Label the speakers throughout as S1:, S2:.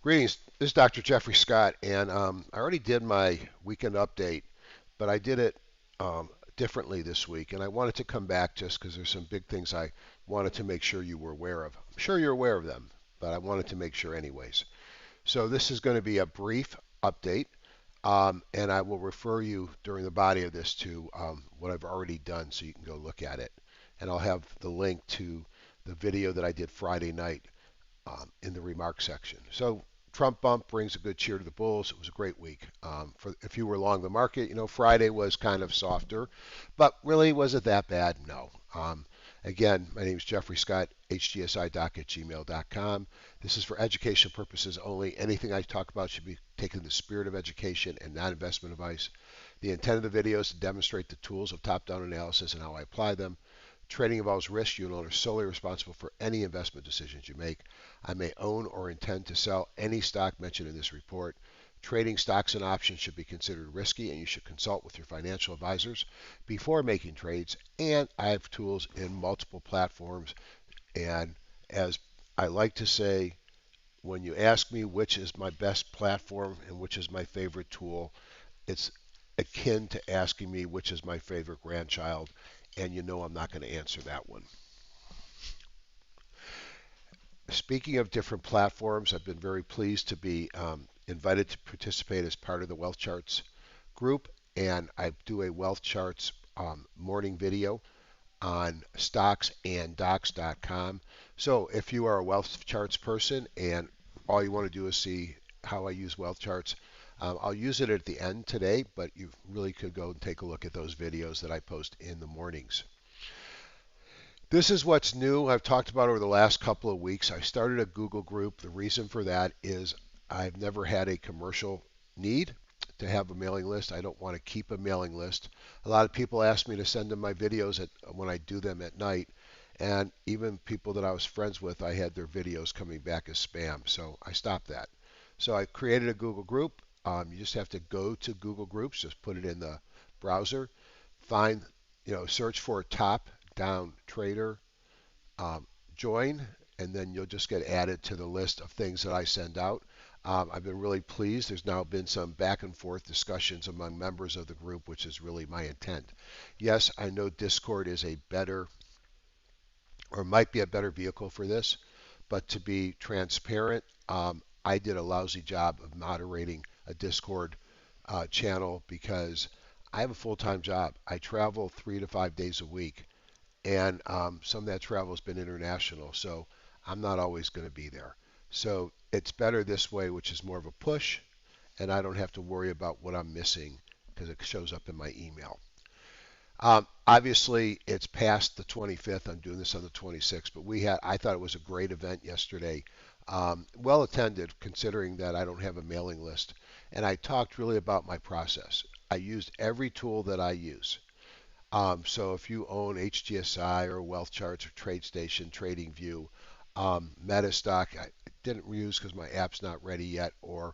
S1: Greetings. This is Dr. Jeffrey Scott, and I already did my weekend update, but I did it differently this week, and I wanted to come back just because there's some big things I wanted to make sure you were aware of. I'm sure you're aware of them, but I wanted to make sure anyways. So this is going to be a brief update, and I will refer you during the body of this to what I've already done so you can go look at it. And I'll have the link to the video that I did Friday night in the remarks section. So Trump bump brings a good cheer to the bulls. It was a great week. For if you were long the market, Friday was kind of softer, but really was it that bad? No. Again, my name is Jeffrey Scott, htsidoc@gmail.com. This is for education purposes only. Anything I talk about should be taken in the spirit of education and not investment advice. The intent of the video is to demonstrate the tools of top-down analysis and how I apply them. Trading involves risk. You are solely responsible for any investment decisions you make. I may own or intend to sell any stock mentioned in this report. Trading stocks and options should be considered risky, and you should consult with your financial advisors before making trades. And I have tools in multiple platforms. And as I like to say, when you ask me which is my best platform and which is my favorite tool, it's akin to asking me which is my favorite grandchild, and I'm not going to answer that one. Speaking of different platforms, I've been very pleased to be invited to participate as part of the Wealth Charts group, and I do a Wealth Charts morning video on stocksanddocs.com. So if you are a Wealth Charts person and all you want to do is see how I use Wealth Charts, I'll use it at the end today, but you really could go and take a look at those videos that I post in the mornings. This is what's new. I've talked about over the last couple of weeks. I started a Google group. The reason for that is I've never had a commercial need to have a mailing list. I don't want to keep a mailing list. A lot of people ask me to send them my videos when I do them at night, and even people that I was friends with, I had their videos coming back as spam, so I stopped that. So I created a Google group. You just have to go to Google Groups, just put it in the browser, find, search for top down trader, join, and then you'll just get added to the list of things that I send out. I've been really pleased. There's now been some back and forth discussions among members of the group, which is really my intent. Yes, I know Discord is a better, or might be a better vehicle for this, but to be transparent, I did a lousy job of moderating a Discord channel because I have a full-time job. I travel 3 to 5 days a week, and some of that travel has been international, so I'm not always going to be there. So it's better this way, which is more of a push, and I don't have to worry about what I'm missing because it shows up in my email. Obviously, it's past the 25th. I'm doing this on the 26th, but I thought it was a great event yesterday. Well attended, considering that I don't have a mailing list. And I talked really about my process. I used every tool that I use. So if you own HGSI or Wealth Charts or TradeStation, TradingView, Metastock, I didn't use because my app's not ready yet, or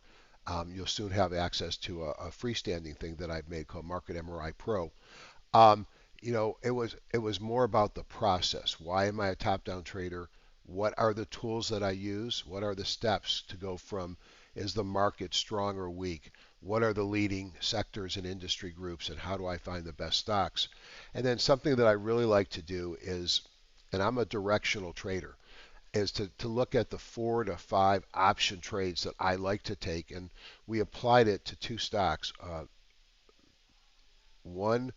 S1: you'll soon have access to a freestanding thing that I've made called Market MRI Pro. Um, it was more about the process. Why am I a top-down trader? What are the tools that I use? What are the steps to go from is the market strong or weak? What are the leading sectors and industry groups, and how do I find the best stocks? And then something that I really like to do is, and I'm a directional trader, is to look at the 4 to 5 option trades that I like to take, and we applied it to 2 stocks. One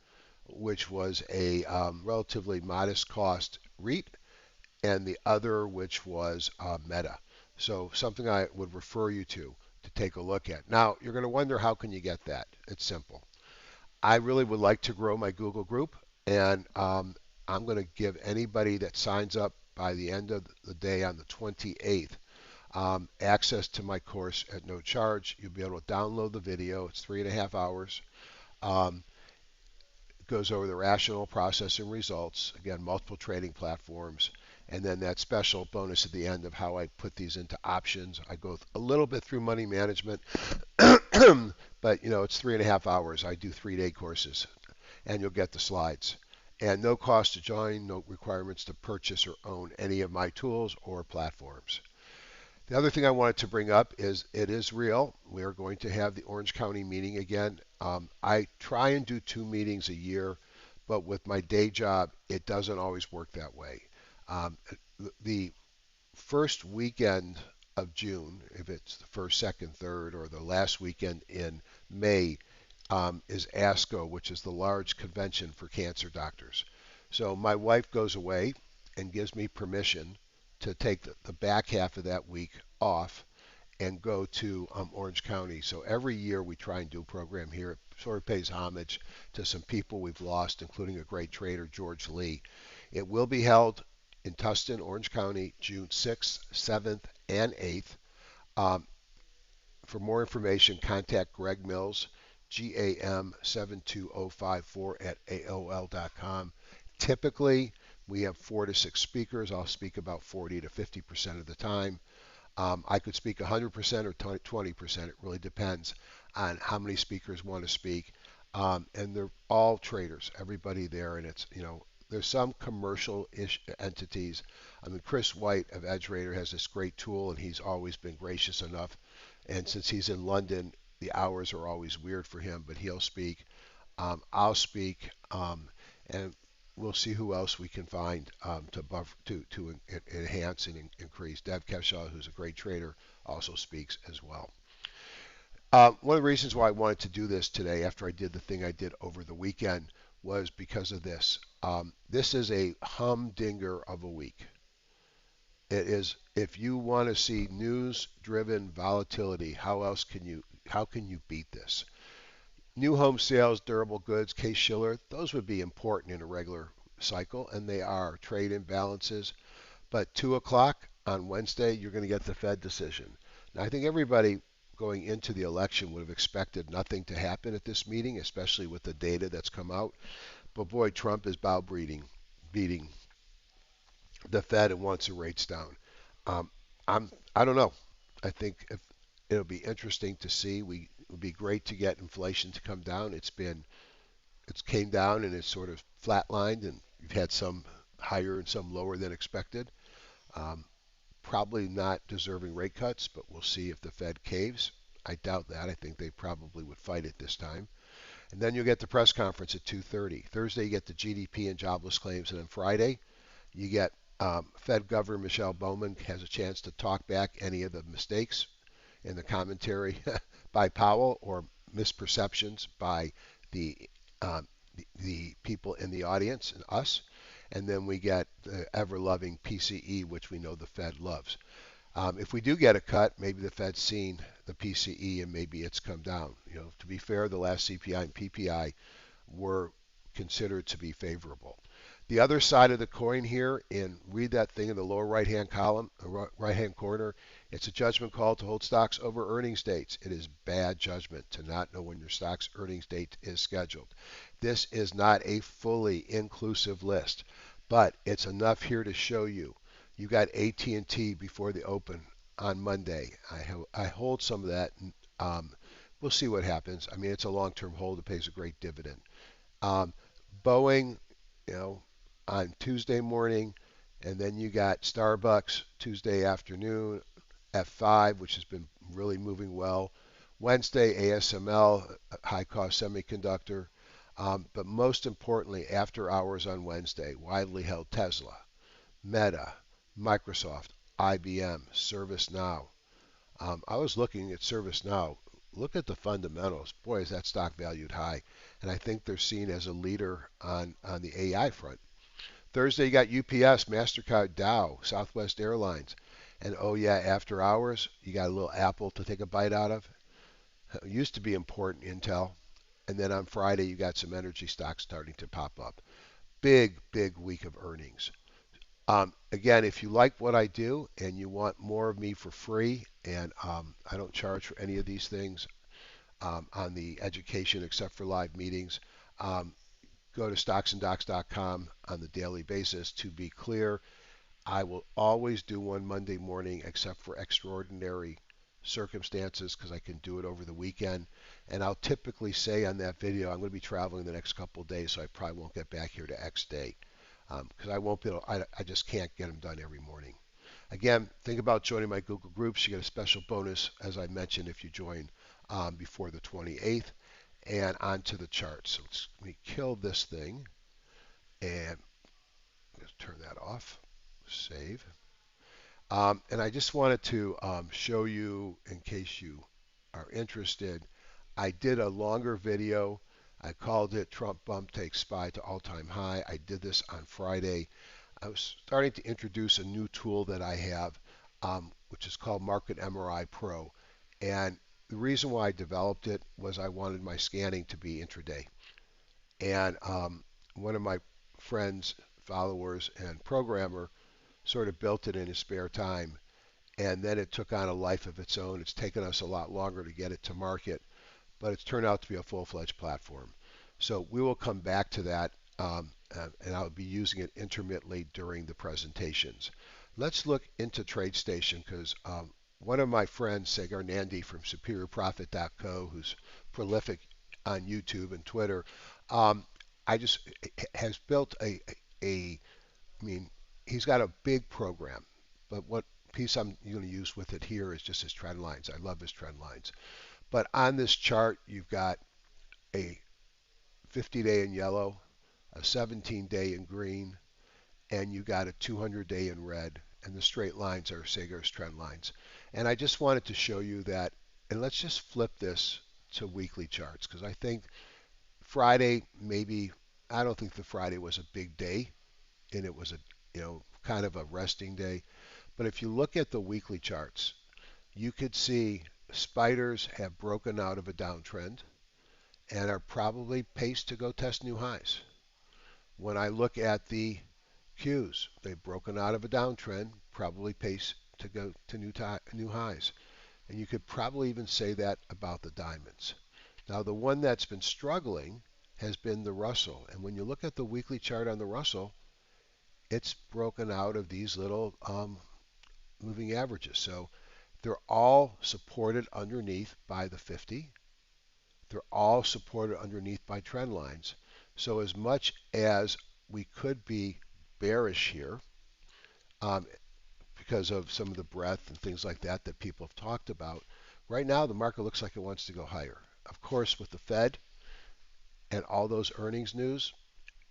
S1: which was a relatively modest cost REIT, and the other which was Meta. So something I would refer you to take a look at. Now, you're going to wonder, how can you get that? It's simple. I really would like to grow my Google group, and I'm going to give anybody that signs up by the end of the day on the 28th access to my course at no charge. You'll be able to download the video. It's 3.5 hours. Um, Goes over the rational process and results, again, multiple trading platforms, and then that special bonus at the end of how I put these into options. I go a little bit through money management, but it's 3.5 hours. I do 3-day courses, and you'll get the slides. And no cost to join, no requirements to purchase or own any of my tools or platforms. The other thing I wanted to bring up is it is real. We are going to have the Orange County meeting again. I try and do 2 meetings a year, but with my day job, it doesn't always work that way. Um, the first weekend of June, if it's the first, second, third, or the last weekend in May, is ASCO, which is the large convention for cancer doctors. So my wife goes away and gives me permission to take the back half of that week off and go to Orange County. So every year we try and do a program here. It sort of pays homage to some people we've lost, including a great trader, George Lee. It will be held in Tustin, Orange County, June 6th, 7th, and 8th. Um, for more information, contact Greg Mills, GAM72054 at AOL.com. Typically, we have 4 to 6 speakers. I'll speak about 40 to 50% of the time. I could speak 100% or 20%. It really depends on how many speakers want to speak. And they're all traders, everybody there. And it's, there's some commercial-ish entities. I mean, Chris White of Edge Raider has this great tool, and he's always been gracious enough. And since he's in London, the hours are always weird for him, but he'll speak. I'll speak, and we'll see who else we can find to enhance and increase. Dev Keshaw, who's a great trader, also speaks as well. One of the reasons why I wanted to do this today, after I did the thing I did over the weekend, was because of this. This is a humdinger of a week. It is, if you want to see news-driven volatility, how can you beat this? New home sales, durable goods, Case-Shiller, those would be important in a regular cycle, and they are. Trade imbalances. But 2 o'clock on Wednesday, you're going to get the Fed decision. Now, I think everybody going into the election would have expected nothing to happen at this meeting, especially with the data that's come out. But boy, Trump is beating the Fed and wants the rates down. Um, I don't know. I think if it'll be interesting to see. It would be great to get inflation to come down. It's came down and it's sort of flatlined, and you've had some higher and some lower than expected. Um, Probably not deserving rate cuts, but we'll see if the Fed caves. I doubt that. I think they probably would fight it this time. And then you'll get the press conference at 2:30. Thursday you get the GDP and jobless claims, and then Friday you get Fed Governor Michelle Bowman has a chance to talk back any of the mistakes in the commentary by Powell or misperceptions by the, um, the people in the audience and us. And then we get the ever-loving PCE, which we know the Fed loves. If we do get a cut, maybe the Fed's seen the PCE and maybe it's come down. To be fair, the last CPI and PPI were considered to be favorable. The other side of the coin here, and read that thing in the lower right-hand column, right-hand corner, it's a judgment call to hold stocks over earnings dates. It is bad judgment to not know when your stock's earnings date is scheduled. This is not a fully inclusive list, but it's enough here to show you. You got AT&T before the open on Monday. I hold some of that. Um, we'll see what happens. I mean, it's a long-term hold. It pays a great dividend. Um, Boeing, you know, on Tuesday morning, and then you got Starbucks Tuesday afternoon, F5, which has been really moving well. Wednesday, ASML, high cost semiconductor. But most importantly, after hours on Wednesday, widely held Tesla, Meta, Microsoft, IBM, ServiceNow. I was looking at ServiceNow. Look at the fundamentals. Boy, is that stock valued high. And I think they're seen as a leader on the AI front. Thursday, you got UPS, MasterCard, Dow, Southwest Airlines. And oh, yeah, after hours, you got a little Apple to take a bite out of. It used to be important, Intel. And then on Friday, you got some energy stocks starting to pop up. Big week of earnings. Again, if you like what I do and you want more of me for free, and I don't charge for any of these things on the education except for live meetings, go to stocksanddocs.com on the daily basis. To be clear, I will always do one Monday morning except for extraordinary circumstances because I can do it over the weekend. And I'll typically say on that video, I'm going to be traveling the next couple of days, so I probably won't get back here to X day because I won't be able, I just can't get them done every morning. Again, think about joining my Google Groups. You get a special bonus, as I mentioned, if you join before the 28th. And onto the chart. So let me kill this thing and just turn that off. Save. And I just wanted to show you, in case you are interested, I did a longer video. I called it Trump Bump Takes SPY to All-Time High. I did this on Friday. I was starting to introduce a new tool that I have, which is called Market MRI Pro. And the reason why I developed it was I wanted my scanning to be intraday. And one of my friends, followers, and programmer sort of built it in his spare time. And then it took on a life of its own. It's taken us a lot longer to get it to market, but it's turned out to be a full-fledged platform. So we will come back to that, and I'll be using it intermittently during the presentations. Let's look into TradeStation because one of my friends, Sagar Nandi from SuperiorProfit.co, who's prolific on YouTube and Twitter, um, I just has built I mean, he's got a big program, but what piece I'm going to use with it here is just his trend lines. I love his trend lines. But on this chart, you've got a 50-day in yellow, a 17-day in green, and you got a 200-day in red. And the straight lines are Sager's trend lines. And I just wanted to show you that. And let's just flip this to weekly charts because I think Friday maybe I don't think the Friday was a big day and it was a kind of a resting day. But if you look at the weekly charts, you could see spiders have broken out of a downtrend and are probably paced to go test new highs. When I look at the Qs, they've broken out of a downtrend, probably paced to go to new highs. And you could probably even say that about the diamonds. Now, the one that's been struggling has been the Russell. And when you look at the weekly chart on the Russell, it's broken out of these little moving averages. So they're all supported underneath by the 50. They're all supported underneath by trend lines. So as much as we could be bearish here um, because of some of the breadth and things like that that people have talked about, right now the market looks like it wants to go higher. Of course, with the Fed and all those earnings news,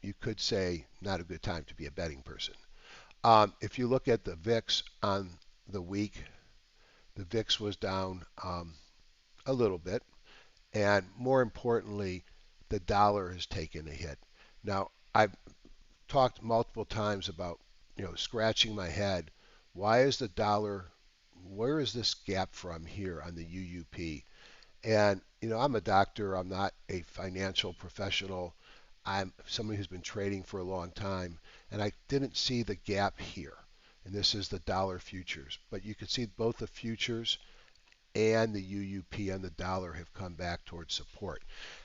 S1: you could say not a good time to be a betting person. If you look at the VIX on the week, the VIX was down a little bit. And more importantly, the dollar has taken a hit. Now, I've talked multiple times about, scratching my head. Why is the dollar, where is this gap from here on the UUP? And, I'm a doctor. I'm not a financial professional. I'm somebody who's been trading for a long time. And I didn't see the gap here. And this is the dollar futures. But you can see both the futures and the UUP and the dollar have come back towards support.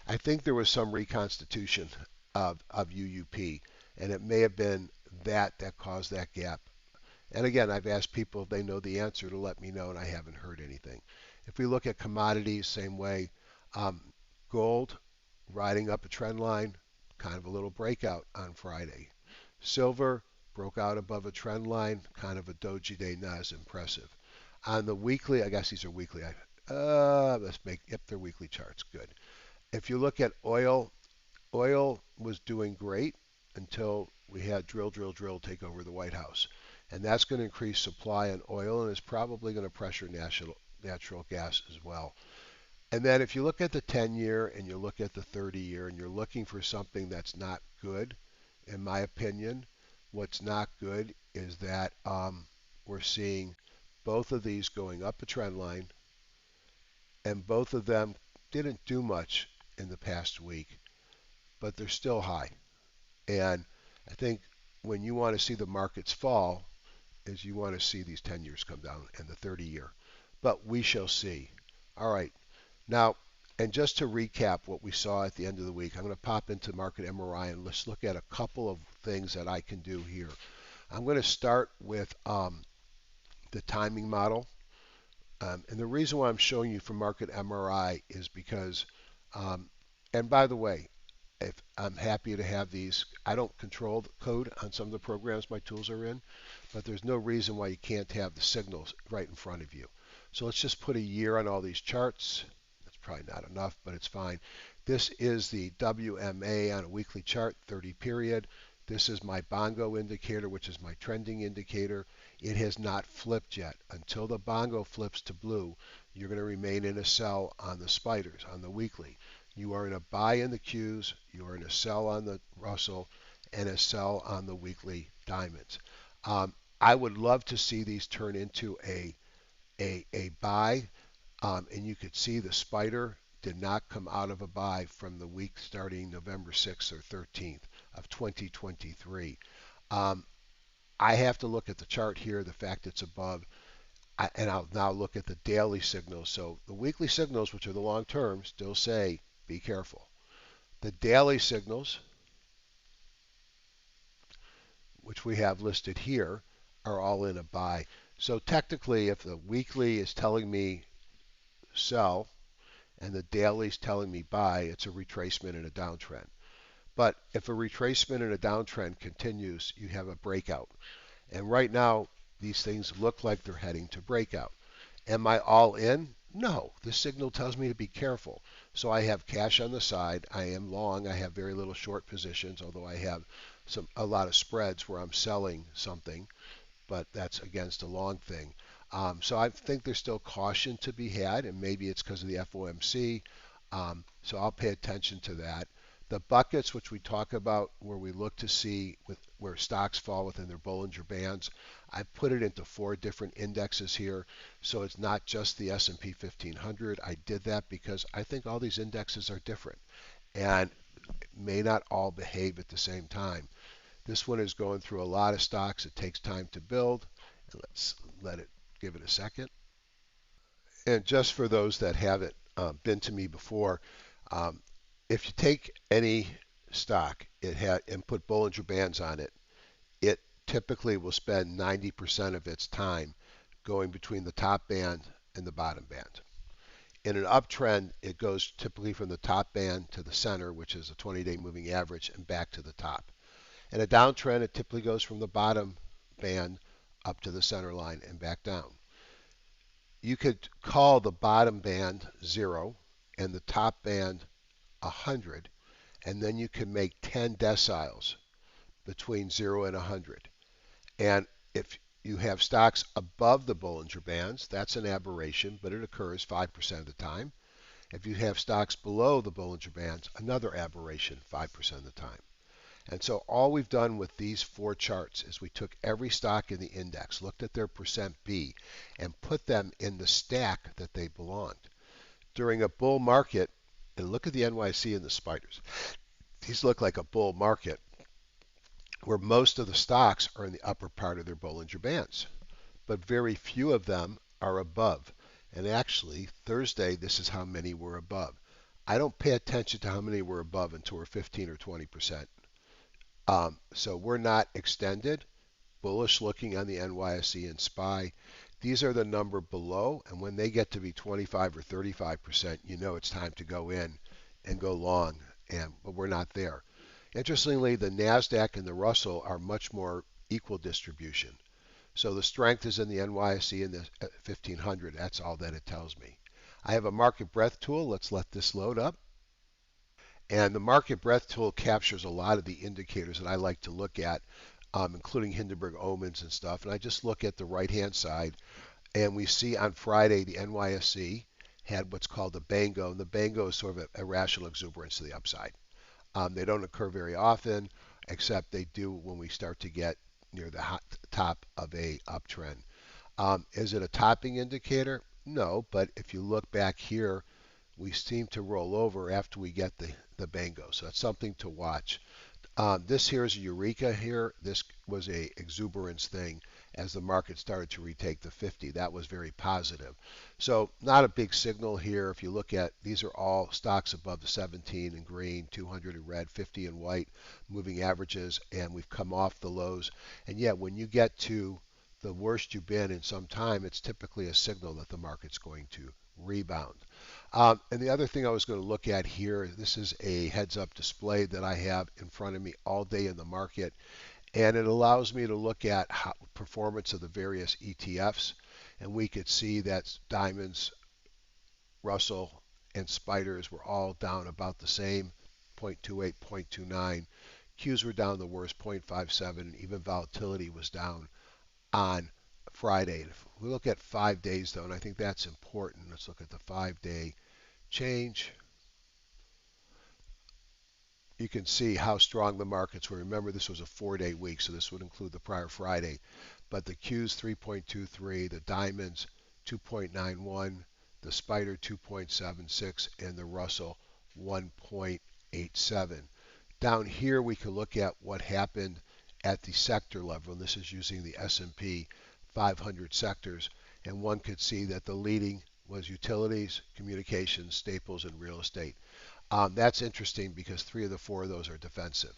S1: I think there was some reconstitution of UUP, and it may have been that caused that gap. And again, I've asked people if they know the answer to let me know, and I haven't heard anything. If we look at commodities, same way. Um, Gold riding up a trend line, kind of a little breakout on Friday. Silver broke out above a trend line, kind of a doji day, not as impressive. On the weekly, I guess these are weekly. Yep, they're weekly charts. Good. If you look at oil, oil was doing great until we had drill take over the White House. And that's going to increase supply in oil and is probably going to pressure natural gas as well. And then if you look at the 10-year and you look at the 30-year and you're looking for something that's not good, in my opinion, what's not good is that we're seeing both of these going up a trend line, and both of them didn't do much in the past week, but they're still high. And I think when you want to see the markets fall, is you want to see these 10 years come down and the 30-year. But we shall see. All right. Now, and just to recap what we saw at the end of the week, I'm going to pop into Market MRI and let's look at a couple of things that I can do here. I'm going to start with the timing model. And the reason why I'm showing you from Market MRI is because, and by the way, if I'm happy to have these. I don't control the code on some of the programs my tools are in, but there's no reason why you can't have the signals right in front of you. So let's just put a year on all these charts. That's probably not enough, but it's fine. This is the WMA on a weekly chart, 30 period. This is my bongo indicator, which is my trending indicator. It has not flipped yet. Until the bongo flips to blue, you're going to remain in a sell on the spiders, on the weekly. You are in a buy in the Qs, you are in a sell on the Russell, and a sell on the weekly diamonds. I would love to see these turn into a buy, and you could see the spider did not come out of a buy from the week starting November 6th or 13th of 2023. Um, I have to look at the chart here, the fact it's above, and I'll now look at the daily signals. So the weekly signals, which are the long term, still say be careful. The daily signals, which we have listed here, are all in a buy. So technically, if the weekly is telling me sell and the daily is telling me buy, it's a retracement and a downtrend. But if a retracement and a downtrend continues, you have a breakout. And right now, these things look like they're heading to breakout. Am I all in? No. This signal tells me to be careful. So I have cash on the side. I am long. I have very little short positions, although I have a lot of spreads where I'm selling something, but that's against a long thing. So I think there's still caution to be had, and maybe it's because of the FOMC. So I'll pay attention to that. The buckets, which we talk about, where we look to see where stocks fall within their Bollinger Bands, I put it into 4 different indexes here. So it's not just the S&P 1500. I did that because I think all these indexes are different and may not all behave at the same time. This one is going through a lot of stocks. It takes time to build. Let's give it a second. And just for those that haven't been to me before, um, if you take any stock and put Bollinger Bands on it, it typically will spend 90% of its time going between the top band and the bottom band. In an uptrend, it goes typically from the top band to the center, which is a 20-day moving average, and back to the top. In a downtrend, it typically goes from the bottom band up to the center line and back down. You could call the bottom band 0 and the top band 100, and then you can make 10 deciles between 0 and 100. And if you have stocks above the Bollinger Bands, that's an aberration, but it occurs 5% of the time. If you have stocks below the Bollinger Bands, another aberration 5% of the time. And so all we've done with these 4 charts is we took every stock in the index, looked at their percent B, and put them in the stack that they belonged. During a bull market, and look at the NYC and the spiders. These look like a bull market where most of the stocks are in the upper part of their Bollinger Bands, but very few of them are above. And actually, Thursday, this is how many were above. I don't pay attention to how many were above until we're 15 or 20%. So we're not extended, bullish looking on the NYSE and SPY. These are the number below, and when they get to be 25 or 35%, you know it's time to go in and go long, but we're not there. Interestingly, the NASDAQ and the Russell are much more equal distribution. So the strength is in the NYSE and the 1500. That's all that it tells me. I have a market breadth tool. Let's let this load up. And the market breadth tool captures a lot of the indicators that I like to look at, including Hindenburg omens and stuff. And I just look at the right-hand side, and we see on Friday the NYSE had what's called the BANGO. And the BANGO is sort of a irrational exuberance to the upside. They don't occur very often, except they do when we start to get near the top of a uptrend. Is it a topping indicator? No, but if you look back here, we seem to roll over after we get the BANGO. So that's something to watch. This here is a Eureka here. This was a exuberance thing as the market started to retake the 50. That was very positive. So not a big signal here. If you look at, these are all stocks above the 17 in green, 200 in red, 50 in white, moving averages, and we've come off the lows. And yet when you get to the worst you've been in some time, it's typically a signal that the market's going to rebound. And the other thing I was going to look at here, this is a heads-up display that I have in front of me all day in the market, and it allows me to look at how, performance of the various ETFs, and we could see that diamonds, Russell, and spiders were all down about the same, 0.28, 0.29. Qs were down the worst, 0.57, and even volatility was down on Friday. If we look at 5 days though, and I think that's important, let's look at the 5-day change. You can see how strong the markets were. Remember, this was a 4-day week, so this would include the prior Friday. But the Qs 3.23, the diamonds 2.91, the spider 2.76, and the Russell 1.87. Down here, we can look at what happened at the sector level, and this is using the S&P 500 sectors. And one could see that the leading was utilities, communications, staples, and real estate. That's interesting because 3 of the 4 of those are defensive.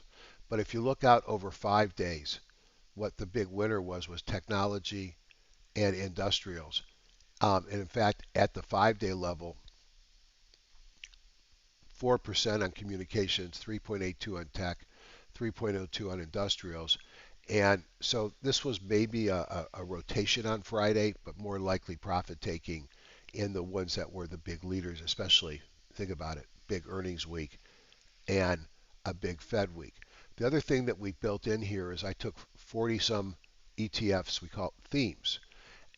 S1: But if you look out over 5 days, what the big winner was technology and industrials. And in fact, at the 5-day level, 4% on communications, 3.82 on tech, 3.02 on industrials. And so this was maybe a rotation on Friday, but more likely profit taking in the ones that were the big leaders, especially, think about it, big earnings week and a big Fed week. The other thing that we built in here is I took 40 some ETFs, we call it themes,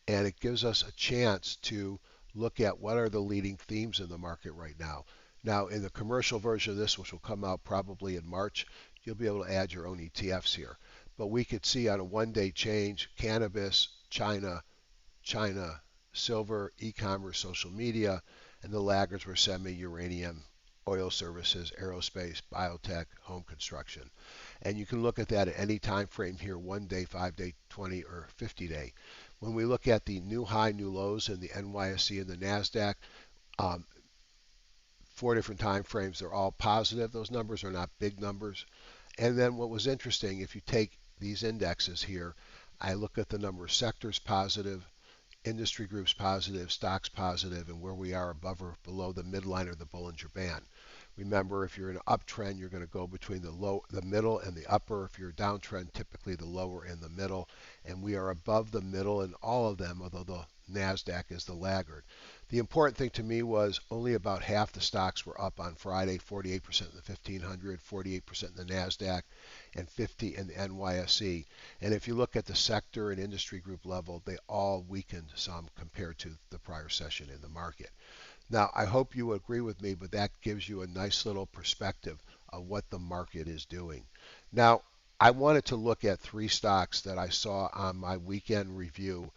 S1: and it gives us a chance to look at what are the leading themes in the market right now. Now, in the commercial version of this, which will come out probably in March, you'll be able to add your own ETFs here. But we could see on a 1-day change, cannabis, China, silver, e-commerce, social media, and the laggards were semi, uranium, oil services, aerospace, biotech, home construction. And you can look at that at any time frame here, 1 day, 5-day, 20, or 50-day. When we look at the new high, new lows in the NYSE and the NASDAQ, um, 4 different time frames, they're all positive. Those numbers are not big numbers. And then what was interesting, if you take these indexes here, I look at the number of sectors positive, industry groups positive, stocks positive, and where we are above or below the midline or the Bollinger Band. Remember, if you're in an uptrend, you're going to go between the middle and the upper. If you're a downtrend, typically the lower and the middle. And we are above the middle in all of them, although the NASDAQ is the laggard. The important thing to me was only about half the stocks were up on Friday, 48% in the 1500, 48% in the NASDAQ, and 50 in the NYSE. And if you look at the sector and industry group level, they all weakened some compared to the prior session in the market. Now, I hope you agree with me, but that gives you a nice little perspective of what the market is doing. Now, I wanted to look at 3 stocks that I saw on my weekend review.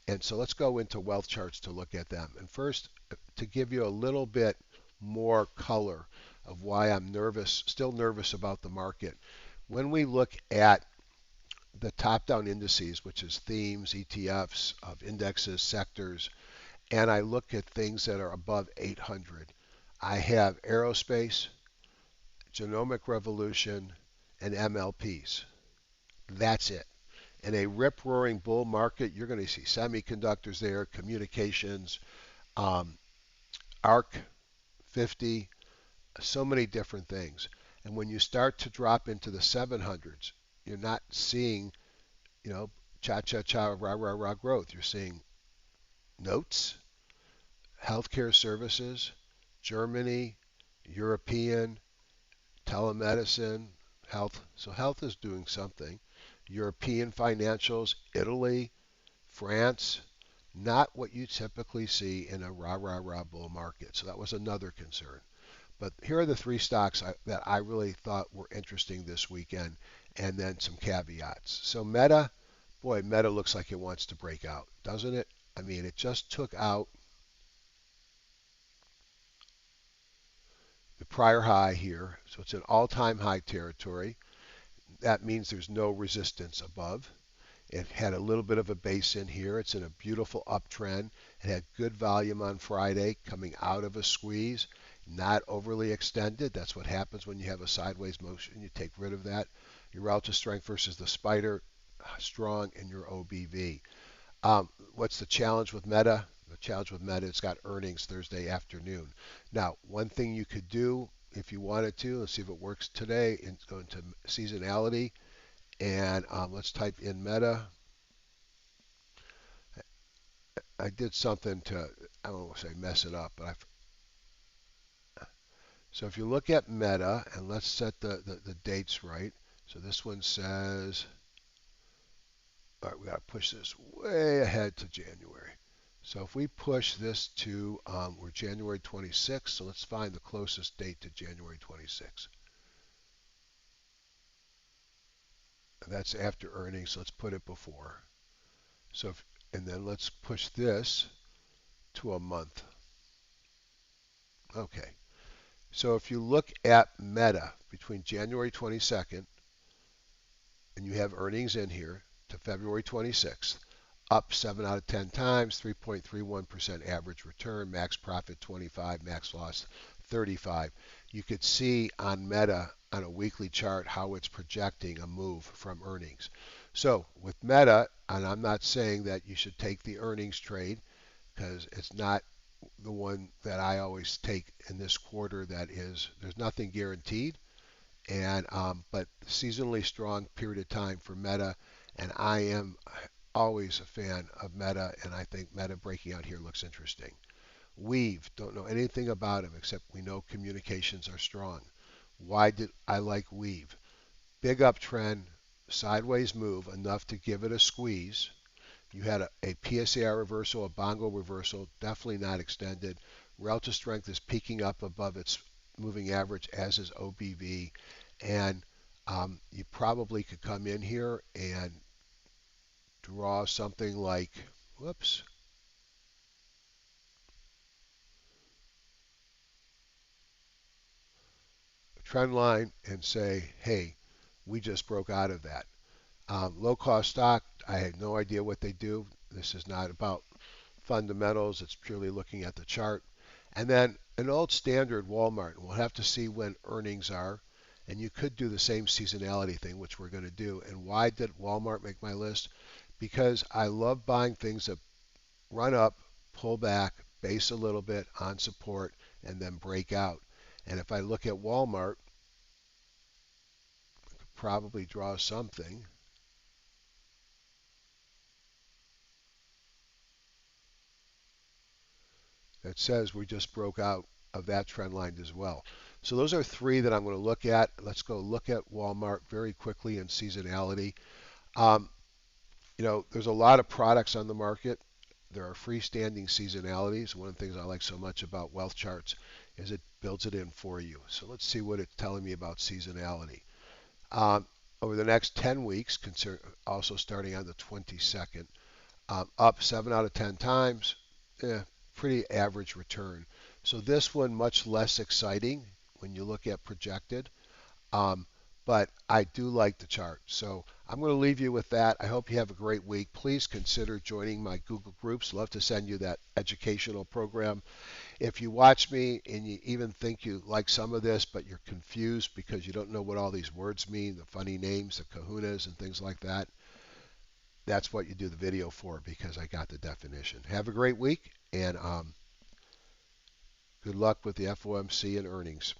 S1: And so let's go into wealth charts to look at them. And first, to give you a little bit more color of why I'm nervous, still nervous about the market. When we look at the top-down indices, which is themes, ETFs of indexes, sectors, and I look at things that are above 800. I have aerospace, genomic revolution, and MLPs. That's it. In a rip-roaring bull market, you're going to see semiconductors there, communications, um, ARC 50, so many different things. And when you start to drop into the 700s, you're not seeing, cha-cha-cha, rah-rah-rah growth. You're seeing notes, healthcare services, Germany, European, telemedicine, health. So health is doing something. European financials, Italy, France, not what you typically see in a rah-rah-rah bull market. So that was another concern. But here are the 3 stocks that I really thought were interesting this weekend, and then some caveats. So Meta, boy, Meta looks like it wants to break out, doesn't it? I mean, it just took out the prior high here, so it's an all-time high territory. That means there's no resistance above. It had a little bit of a base in here. It's in a beautiful uptrend. It had good volume on Friday coming out of a squeeze, not overly extended. That's what happens when you have a sideways motion. You take rid of that. Your relative strength versus the spider, strong in your OBV. What's the challenge with Meta? The challenge with Meta, it's got earnings Thursday afternoon. Now, one thing you could do if you wanted to, let's see if it works today, and go into seasonality, and let's type in Meta. I did something to, I don't want to say mess it up, but so if you look at Meta, and let's set the dates right. So this one says, all right, we got to push this way ahead to January. So if we push this to, we're January 26th, so let's find the closest date to January 26th. That's after earnings, so let's put it before. So if, and then let's push this to a month. Okay. So if you look at Meta between January 22nd, and you have earnings in here, to February 26th, up 7 out of 10 times, 3.31% average return, max profit 25, max loss 35. You could see on Meta on a weekly chart how it's projecting a move from earnings. So with Meta, and I'm not saying that you should take the earnings trade because it's not the one that I always take in this quarter. That is, there's nothing guaranteed, and but seasonally strong period of time for Meta, and I am always a fan of Meta, and I think Meta breaking out here looks interesting. Weave, don't know anything about him except we know communications are strong. Why did I like Weave? Big uptrend, sideways move, enough to give it a squeeze. You had a PSAR reversal, a Bongo reversal, definitely not extended. Relative strength is peaking up above its moving average, as is OBV. And you probably could come in here and draw something like, whoops, a trend line and say, hey, we just broke out of that. Low cost stock, I have no idea what they do. This is not about fundamentals, it's purely looking at the chart. And then an old standard, Walmart. We'll have to see when earnings are. And you could do the same seasonality thing, which we're going to do. And why did Walmart make my list? Because I love buying things that run up, pull back, base a little bit on support, and then break out. And if I look at Walmart, I could probably draw something that says we just broke out of that trend line as well. So those are three that I'm going to look at. Let's go look at Walmart very quickly in seasonality. Um, there's a lot of products on the market. There are freestanding seasonalities. One of the things I like so much about wealth charts is it builds it in for you. So let's see what it's telling me about seasonality. Um, Over the next 10 weeks, also starting on the 22nd, up 7 out of 10 times, pretty average return. So this one much less exciting when you look at projected. Um, but I do like the chart. So I'm going to leave you with that. I hope you have a great week. Please consider joining my Google Groups. Love to send you that educational program. If you watch me and you even think you like some of this, but you're confused because you don't know what all these words mean, the funny names, the kahunas, and things like that, that's what you do the video for because I got the definition. Have a great week, and good luck with the FOMC and earnings.